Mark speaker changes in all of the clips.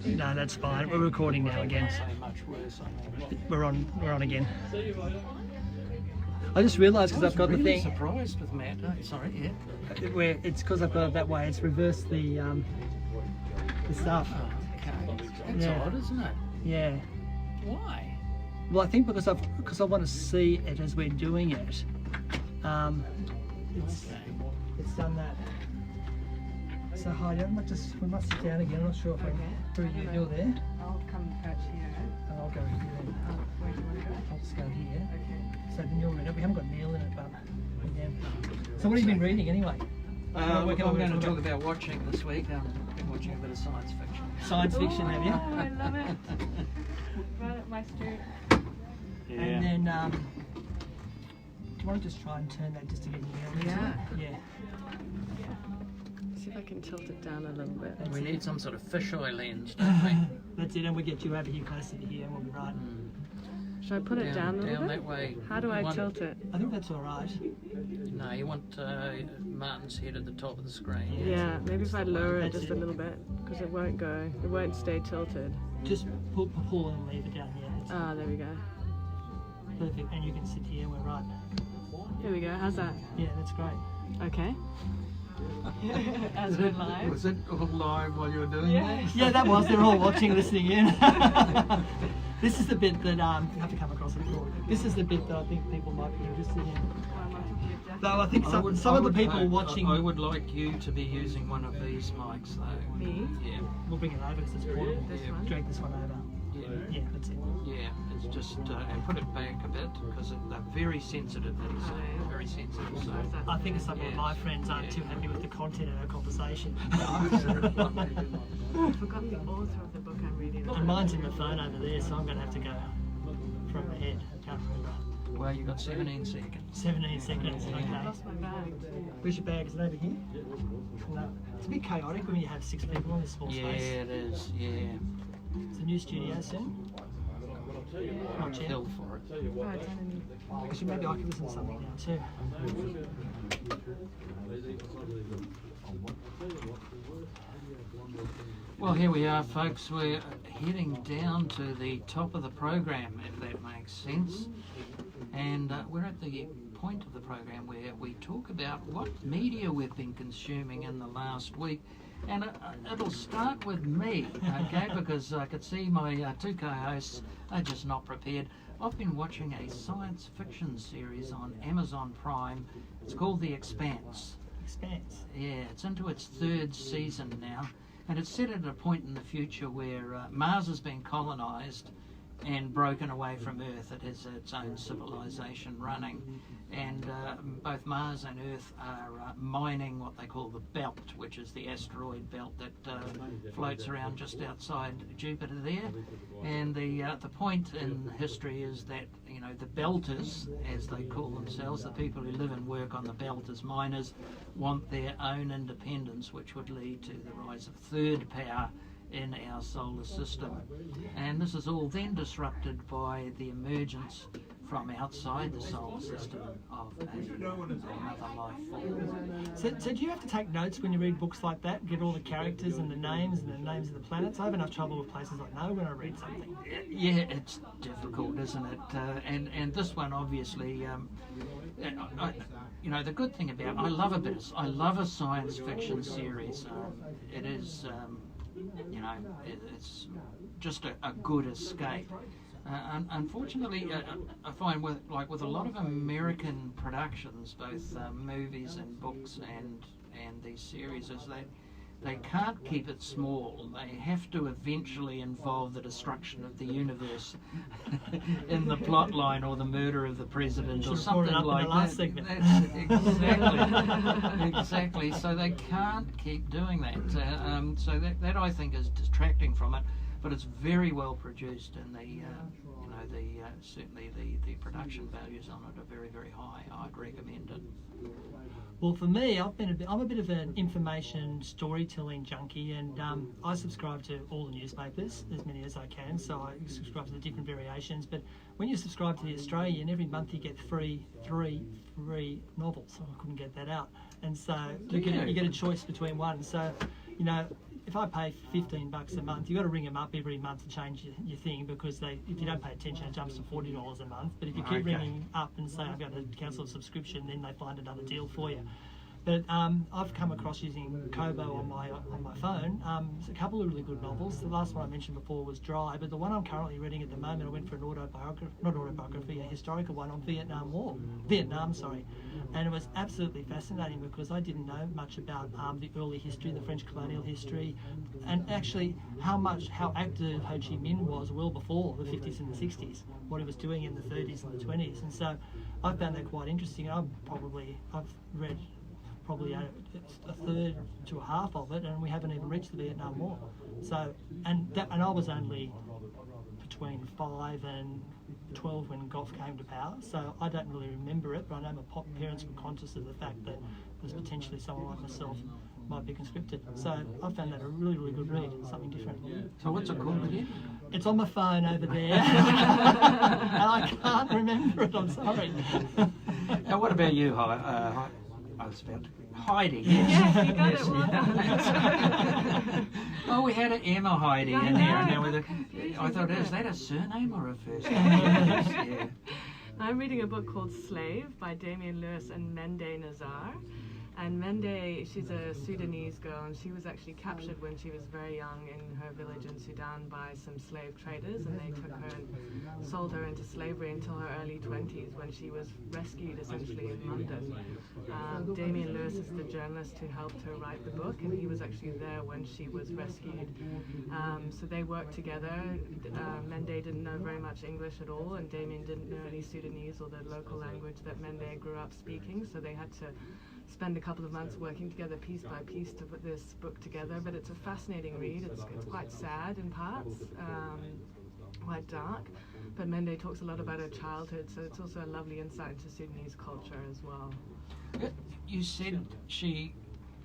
Speaker 1: No, that's fine. We're recording now again.
Speaker 2: Say much worse, I think.
Speaker 1: We're on again. I just realised because I've got
Speaker 2: really
Speaker 1: the thing
Speaker 2: surprised with Matt. Oh, sorry, yeah.
Speaker 1: where it's because I've got it that way. It's reversed the stuff.
Speaker 2: Oh, okay. That's
Speaker 1: Yeah.
Speaker 2: odd, isn't it?
Speaker 1: Yeah.
Speaker 2: Why?
Speaker 1: Well, I think because I want to see it as we're doing it. It's done that. So Heidi, we must sit down again. I'm not sure if you're there.
Speaker 3: I'll come perch here.
Speaker 1: And I'll go here then.
Speaker 3: Where do you want to go?
Speaker 1: I'll just go here.
Speaker 3: Okay.
Speaker 1: So then you're ready. We haven't got Neil in it, but again. So what have you been reading anyway?
Speaker 2: I'm going to talk about watching this week. I've been watching a bit of science fiction.
Speaker 1: Science fiction, have you?
Speaker 3: Oh, I love it. Right up my street.
Speaker 2: Yeah.
Speaker 1: And then, do you want to just try and turn that just to get Neil into
Speaker 3: Yeah.
Speaker 1: it? Yeah.
Speaker 3: See if I can tilt it down a little bit.
Speaker 2: We need some sort of fisheye lens, don't we?
Speaker 1: That's it, and we'll get you over here closer to here and we'll be right.
Speaker 3: Should I put it down a little
Speaker 2: down
Speaker 3: bit?
Speaker 2: that way.
Speaker 3: How do
Speaker 2: You
Speaker 3: I
Speaker 2: want-
Speaker 3: tilt it?
Speaker 1: I think that's alright.
Speaker 2: No, you want Martin's head at the top of the screen.
Speaker 3: Yeah, maybe if I lower it
Speaker 1: That's
Speaker 3: just
Speaker 1: it.
Speaker 3: a little bit, because it won't go. It won't stay tilted.
Speaker 1: Just pull and leave it down here. That's
Speaker 3: Ah, there we go.
Speaker 1: perfect. And you can sit here, we're right.
Speaker 3: Here we go. How's that?
Speaker 1: Yeah, that's great.
Speaker 3: Okay. As we're live.
Speaker 2: Was it all live while you were doing that?
Speaker 1: Yeah, that was. They're all watching, listening in. This is the bit that you have to come across it. This is the bit that I think people might be interested in. Though I think some of the people watching.
Speaker 2: I would like you to be using one of these mics, though.
Speaker 3: Me?
Speaker 2: Yeah.
Speaker 1: We'll bring it over because it's portable.
Speaker 3: This one?
Speaker 1: Drag this one over.
Speaker 2: Yeah.
Speaker 1: Yeah, that's it.
Speaker 2: Yeah, it's just and put it back a bit because they're very sensitive. These very sensitive. So
Speaker 1: I think some of
Speaker 2: Yeah.
Speaker 1: my friends aren't too happy with the content of our conversation.
Speaker 3: I forgot the author of the book I'm reading.
Speaker 1: And mine's in the phone over there, so I'm going to have to go from the head. I can't remember.
Speaker 2: well, you got 17 seconds.
Speaker 1: 17 seconds,
Speaker 3: I
Speaker 1: okay.
Speaker 3: lost my bag too.
Speaker 1: Where's your bag? Is it over here? No. It's a bit chaotic when you have 6 people in this small
Speaker 2: Yeah,
Speaker 1: space.
Speaker 2: it is. Yeah,
Speaker 1: It's a new studio soon. Not yet.
Speaker 2: kill for it.
Speaker 3: Oh, it's underneath.
Speaker 1: Actually, maybe I could listen to something now too.
Speaker 2: Well, here we are, folks. We're heading down to the top of the program, if that makes sense. And we're at the point of the program where we talk about what media we've been consuming in the last week. And it'll start with me, okay, because I could see my two co-hosts are just not prepared. I've been watching a science fiction series on Amazon Prime. It's called The Expanse.
Speaker 1: Expanse.
Speaker 2: Yeah, it's into its 3rd season now, and it's set at a point in the future where Mars has been colonised and broken away from Earth. It has its own civilization running, and both Mars and Earth are mining what they call the belt, which is the asteroid belt that floats around just outside Jupiter there. And the point in history is that, you know, the belters, as they call themselves, the people who live and work on the belt as miners, want their own independence, which would lead to the rise of third power in our solar system. And this is all then disrupted by the emergence from outside the solar system of another life form.
Speaker 1: So do you have to take notes when you read books like that? Get all the characters and the names of the planets? I have enough trouble with places like know when I read something.
Speaker 2: Yeah, it's difficult, isn't it? And this one obviously, you know, the good thing about I love a science fiction series. It is. You know, it's just a good escape. Unfortunately, I find with a lot of American productions, both movies and books and these series, is that they can't keep it small. They have to eventually involve the destruction of the universe in the plot line, or the murder of the president, or something like that.
Speaker 1: Segment.
Speaker 2: That's exactly. So they can't keep doing that. So that I think is distracting from it. But it's very well produced, and certainly the production values on it are very, very high. I'd recommend it.
Speaker 1: Well, for me, I'm a bit of an information storytelling junkie, and I subscribe to all the newspapers, as many as I can, so I subscribe to the different variations. But when you subscribe to The Australian, every month you get three novels. I couldn't get that out. And so you get a choice between one. So, you know, if I pay $15 a month, you've got to ring them up every month to change your thing, because if you don't pay attention, it jumps to $40 a month. But if you keep ringing up and say, I'm going to cancel a subscription, then they find another deal for you. But I've come across using Kobo on my phone. There's a couple of really good novels. The last one I mentioned before was Dry, but the one I'm currently reading at the moment, I went for a historical one on Vietnam, sorry. And it was absolutely fascinating, because I didn't know much about the early history, the French colonial history, and actually how active Ho Chi Minh was well before the 50s and the 60s, what he was doing in the 30s and the 20s. And so I found that quite interesting. I've read probably a third to a half of it, and we haven't even reached the Vietnam War. So, and I was only between 5 and 12 when Gough came to power, so I don't really remember it, but I know my parents were conscious of the fact that there's potentially someone like myself might be conscripted. So I found that a really, really good read, something different.
Speaker 2: So what's it called again?
Speaker 1: It's on my phone over there, and I can't remember it, I'm sorry.
Speaker 2: Now, what about you, Heidi?
Speaker 3: Yes, you got it
Speaker 2: well. Oh, we had an Emma Heidi in here, and now I thought, is that a surname or a first name? Yeah.
Speaker 3: I'm reading a book called Slave by Damien Lewis and Mende Nazar. And Mende, she's a Sudanese girl, and she was actually captured when she was very young in her village in Sudan by some slave traders, and they took her and sold her into slavery until her early 20s, when she was rescued essentially in London. Damien Lewis is the journalist who helped her write the book, and he was actually there when she was rescued. So they worked together. Mende didn't know very much English at all, and Damien didn't know any Sudanese or the local language that Mende grew up speaking, so they had to spend a couple of months working together piece by piece to put this book together. But it's a fascinating read. It's quite sad in parts, quite dark, but Mende talks a lot about her childhood, so it's also a lovely insight into Sudanese culture as well.
Speaker 2: You said she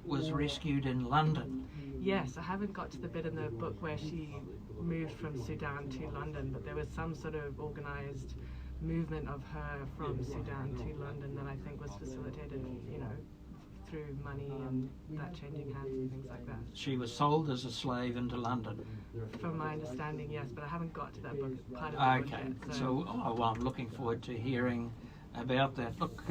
Speaker 2: was rescued in London.
Speaker 3: Yes, I haven't got to the bit in the book where she moved from Sudan to London, but there was some sort of organised movement of her from Sudan to London that I think was facilitated, through money and that changing hands and things like that.
Speaker 2: She was sold as a slave into London.
Speaker 3: From my understanding, yes, but I haven't got to that book part of the book yet.
Speaker 2: So I'm looking forward to hearing about that. Look,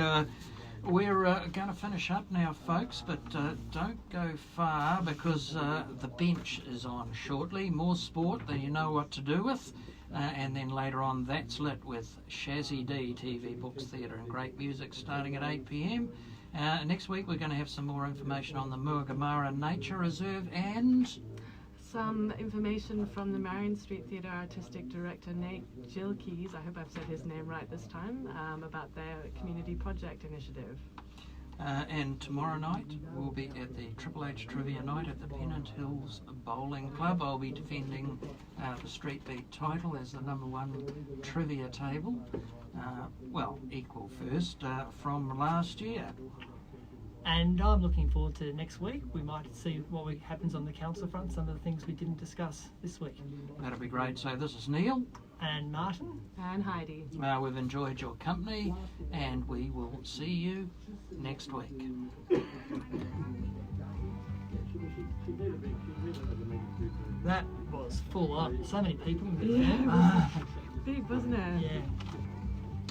Speaker 2: we're going to finish up now, folks, but don't go far, because the bench is on shortly. More sport than you know what to do with. And then later on, That's Lit with Shazzy D, TV, books, theatre and great music, starting at 8 p.m. Next week we're going to have some more information on the Muagamara Nature Reserve and
Speaker 3: some information from the Marion Street Theatre Artistic Director Nate Gilkeys, I hope I've said his name right this time, about their community project initiative.
Speaker 2: And tomorrow night we'll be at the Triple H Trivia Night at the Pennant Hills Bowling Club. I'll be defending the Streetbeat title as the #1 trivia table. Equal first from last year.
Speaker 1: And I'm looking forward to next week. We might see what happens on the council front, some of the things we didn't discuss this week.
Speaker 2: That'll be great. So this is Neil.
Speaker 1: And Martin.
Speaker 3: And Heidi.
Speaker 2: We've enjoyed your company, and we will see you next week.
Speaker 1: That was full on. So many people in the
Speaker 3: Yeah, big, wasn't it?
Speaker 1: Yeah.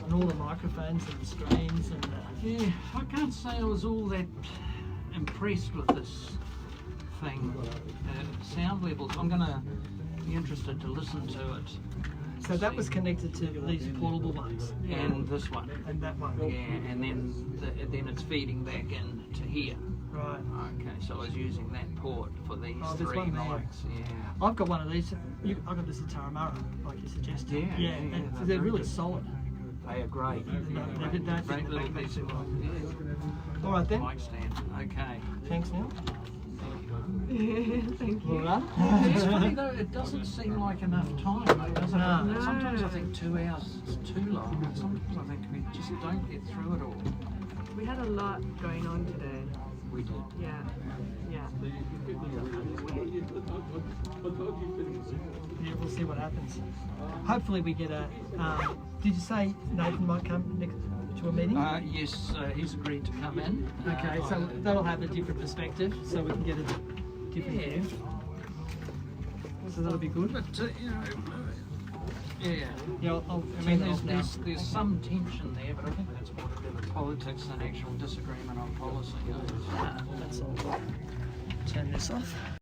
Speaker 1: And all the microphones and the screens and
Speaker 2: Yeah, I can't say I was all that impressed with this thing. Sound levels, I'm going to be interested to listen to it.
Speaker 1: So that was connected to these portable ones.
Speaker 2: And this one.
Speaker 1: And that one.
Speaker 2: Yeah, and then it's feeding back in to here.
Speaker 1: Right.
Speaker 2: Okay, so I was using that port for these
Speaker 1: this
Speaker 2: three
Speaker 1: one there.
Speaker 2: mics. Yeah.
Speaker 1: I've got one of these. I've got this at Taramara, like you suggested.
Speaker 2: Yeah,
Speaker 1: They're really solid.
Speaker 2: They are great. Great little piece of
Speaker 1: All right then.
Speaker 2: mic stand. Okay.
Speaker 1: Thanks, Neil.
Speaker 3: Thank you.
Speaker 1: Well done.
Speaker 2: It's funny though, it doesn't seem like enough time, does it?
Speaker 1: No.
Speaker 2: Sometimes I think 2 hours is too long. Sometimes I think we just don't get through it all.
Speaker 3: We had a lot going on today.
Speaker 2: We did.
Speaker 3: Yeah.
Speaker 1: Yeah, we'll see what happens. Hopefully we get a... did you say Nathan might come next to a meeting?
Speaker 2: Yes, he's agreed to come in.
Speaker 1: Okay, so that'll have a different perspective, so we can get a different view.
Speaker 3: So that'll be good.
Speaker 2: But yeah.
Speaker 1: Yeah, I'll
Speaker 2: I
Speaker 1: turn
Speaker 2: mean,
Speaker 1: that off now.
Speaker 2: there's some tension there, but I think that's more to do with politics than actual disagreement on policy.
Speaker 1: That's all. Turn this off.